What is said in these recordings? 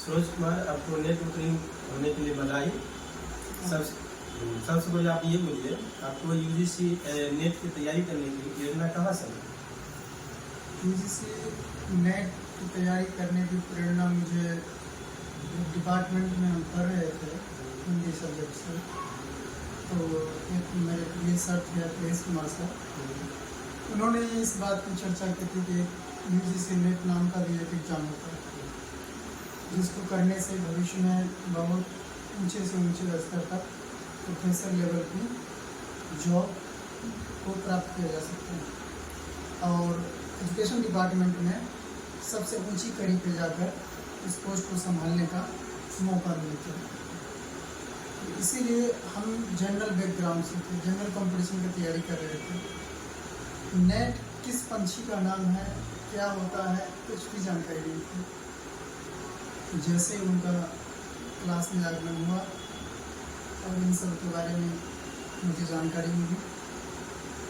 सूरज कुमार, आपको net voting होने के लिए बधाई। सबसे पहले आप ये बोलिए, आपको यूजीसी नेट की तैयारी करने की प्रेरणा कहाँ से मिली? यूजीसी नेट की तैयारी करने की प्रेरणा मुझे डिपार्टमेंट में हम पढ़ रहे थे हिंदी सब्जेक्ट से, तो एक मेरे प्रिय सर थे प्रेस कुमार सर, उन्होंने इस बात की चर्चा की थी कि यूजीसी नेट नाम का भी एक एग्जाम होता है जिसको करने से भविष्य में बहुत ऊंचे से ऊंचे स्तर तक प्रोफेसर लेवल की जॉब को प्राप्त किया जा सकता है और एजुकेशन डिपार्टमेंट में सबसे ऊंची कड़ी पे जाकर इस पोस्ट को संभालने का मौका मिलता है। इसीलिए हम जनरल बैकग्राउंड से थे, जनरल कंपटीशन की तैयारी कर रहे थे। नेट किस पंछी का नाम है, क्या होता है, कुछ भी जानकारी नहीं थी। जैसे उनका क्लास में आगमन हुआ और इन सब के बारे में मुझे जानकारी मिली,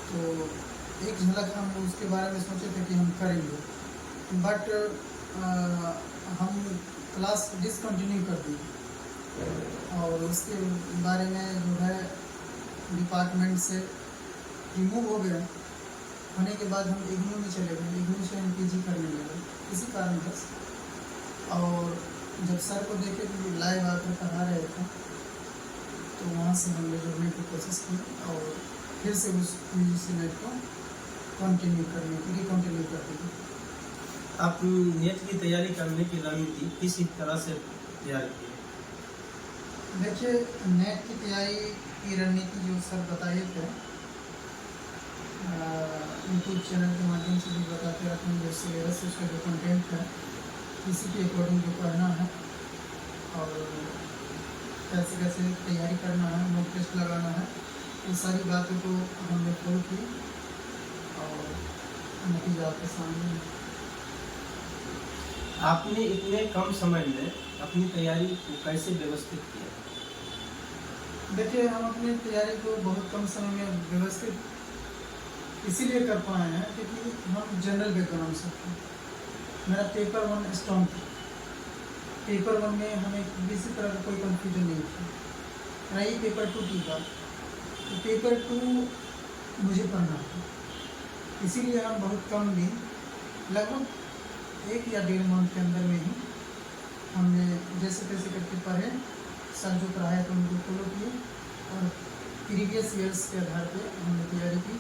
तो एक झलक हम उसके बारे में सोचे थे कि हम करेंगे, बट हम क्लास डिसकंटिन्यू कर दी और उसके बारे में जो है डिपार्टमेंट से रिमूव हो गए। होने के बाद हम इग्नू में चले गए, इग्नू से हम पीजी करने लगे किसी कारणवश। और जब सर को देखे कि लाइव आकर पढ़ा रहे थे तो वहाँ से हमने जुड़ने की कोशिश की और फिर से उस यूजीसी नेट को कंटिन्यू कर दी। आप नेट की तैयारी करने की रणनीति किस तरह से तैयार की? देखिए, नेट की तैयारी की रणनीति जो सर बताए थे यूट्यूब चैनल के माध्यम से भी बताते रहते हैं, जो सिलेबस उसका जो कंटेंट है इसी के अकॉर्डिंग जो पढ़ना है और कैसे कैसे तैयारी करना है, मॉक टेस्ट लगाना है, ये सारी बातों को हमने फॉलो की और नतीजा आपके सामने है। आपने इतने कम समय में अपनी तैयारी को कैसे व्यवस्थित किया? देखिए, हम अपनी तैयारी को बहुत कम समय में व्यवस्थित इसीलिए कर पाए हैं क्योंकि हम जनरल बैकग्राउंड से थे। मेरा पेपर 1 स्ट्रॉन्ग था। पेपर 1 में हमें किसी तरह का कोई कन्फ्यूजन नहीं था। रही पेपर 2 की बात, तो पेपर 2 मुझे पढ़ना था, इसीलिए हम बहुत कम दिन, लगभग 1 या 1.5 मंथ के अंदर में ही हमने जैसे तैसे करके पढ़े, सर जो पढ़ाया तो उनको फॉलो किए और प्रीवियस ईयर्स के आधार पे हमने तैयारी की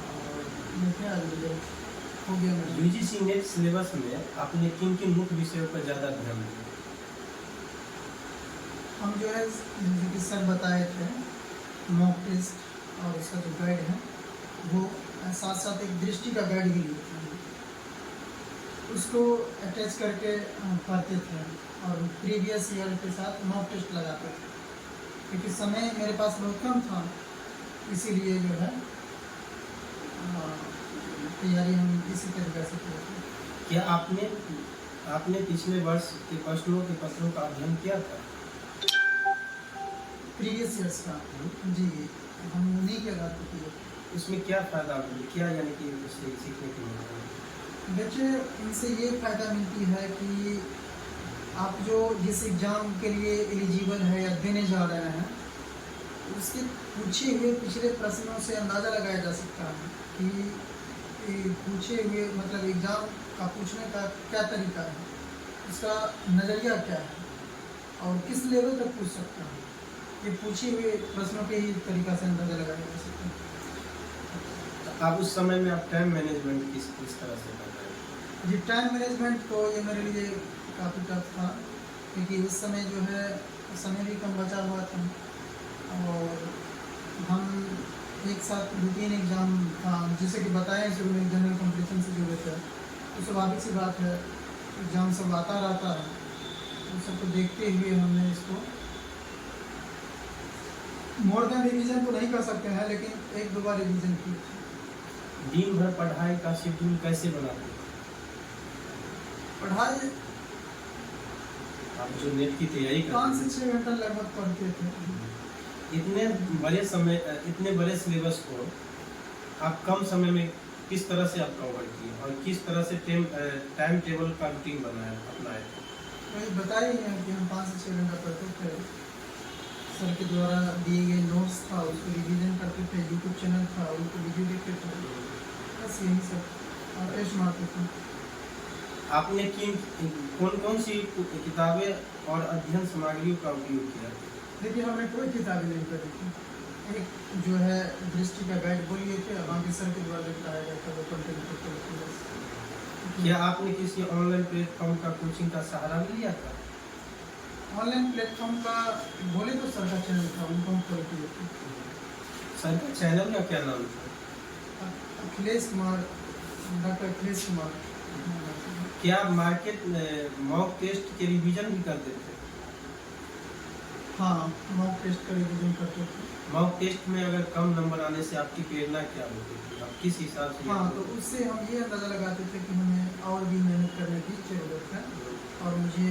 और देखिए आज रिजल्ट हो गया मेरा। यूजीसी नेट सिलेबस में आपने किन किन मुख्य विषयों पर ज़्यादा ध्यान दिया? हम जो है जैसे कि सर बताए थे मॉक टेस्ट और उसका जो गाइड है वो साथ साथ एक दृष्टि का गाइड भी लिए थे, उसको अटैच करके पढ़ते थे और प्रीवियस ईयर के साथ मॉक टेस्ट लगाते थे क्योंकि समय मेरे पास बहुत कम था, इसीलिए जो है तैयारी हम इसी तरीके से की थी। क्या आपने पिछले वर्ष के प्रश्नों के पत्रों का अध्ययन किया था? प्रीवियस ईयर्स का? जी, हम उन्हीं के आधार पर किए। उसमें क्या फ़ायदा मिले, क्या यानी कि उससे सीखने को मिला? देखिए, इनसे ये फ़ायदा मिलती है कि आप जो जिस एग्ज़ाम के लिए एलिजिबल है या देने जा रहे हैं उसके पूछे हुए पिछले प्रश्नों से अंदाज़ा लगाया जा सकता है कि पूछे हुए मतलब एग्ज़ाम का पूछने का क्या तरीका है, उसका नज़रिया क्या है और किस लेवल तक पूछ सकता है। ये पूछे हुए प्रश्नों के ही तरीका से अंदाज़ा लगाया जा सकता है। आप उस समय में आप टाइम मैनेजमेंट किस तरह से कर रहे हैं? जी, टाइम मैनेजमेंट तो ये मेरे लिए काफ़ी टफ था क्योंकि उस समय जो है समय भी कम बचा हुआ था और हम एक साथ 2-3 एग्ज़ाम था, जैसे कि बताएं शुरू में जनरल कॉम्पिटिशन से जुड़े थे, तो स्वाभाविक सी बात है एग्ज़ाम सब आता रहता है, उन सबको देखते हुए हमने इसको मोर देन रिवीजन तो नहीं कर सकते हैं लेकिन 1-2 बार रिवीजन की। दिन भर पढ़ाई का शेड्यूल कैसे बनाते हैं? पढ़ाई आप जो नेट की तैयारी करते 5 से 6 घंटा लगभग पढ़ते थे। इतने बड़े सिलेबस को आप कम समय में किस तरह से आप कवर किए और किस तरह से टाइम टेबल का रूटीन अपनाए? वही बताए हैं कि हम 5 से 6 घंटा पढ़ते थे, सर के द्वारा दिए गए नोट्स था उसको रिवीजन करते थे, यूट्यूब चैनल था उनको वीडियो देखते थे, बस यही सब और टेस्ट मारते थे। आपने कौन कौन सी किताबें और अध्ययन सामग्रियों का उपयोग किया? देखिए हमने कोई किताबें नहीं पढ़ी थी, एक जो है दृष्टि का गाइड बोल लिए थे, बाकी सर के द्वारा बताया गया था वो कंटेंट। क्या आपने किसी ऑनलाइन प्लेटफॉर्म का कोचिंग का सहारा भी लिया था? ऑनलाइन प्लेटफॉर्म का बोले तो सर का चैनल था, उनको हम फॉलो किए थे। सर का चैनल का क्या नाम था? अखिलेश कुमार, डॉक्टर अखिलेश कुमार। क्या मार्केट मॉक टेस्ट के रिवीजन भी करते थे? हाँ, मॉक टेस्ट का रिवीजन करते थे। मॉक टेस्ट में अगर कम नंबर आने से आपकी प्रेरणा क्या होती थी? आप किस हिसाब से? हाँ, तो उससे हम ये अंदाज़ा लगाते थे कि हमें और भी मेहनत करने की ज़रूरत है और मुझे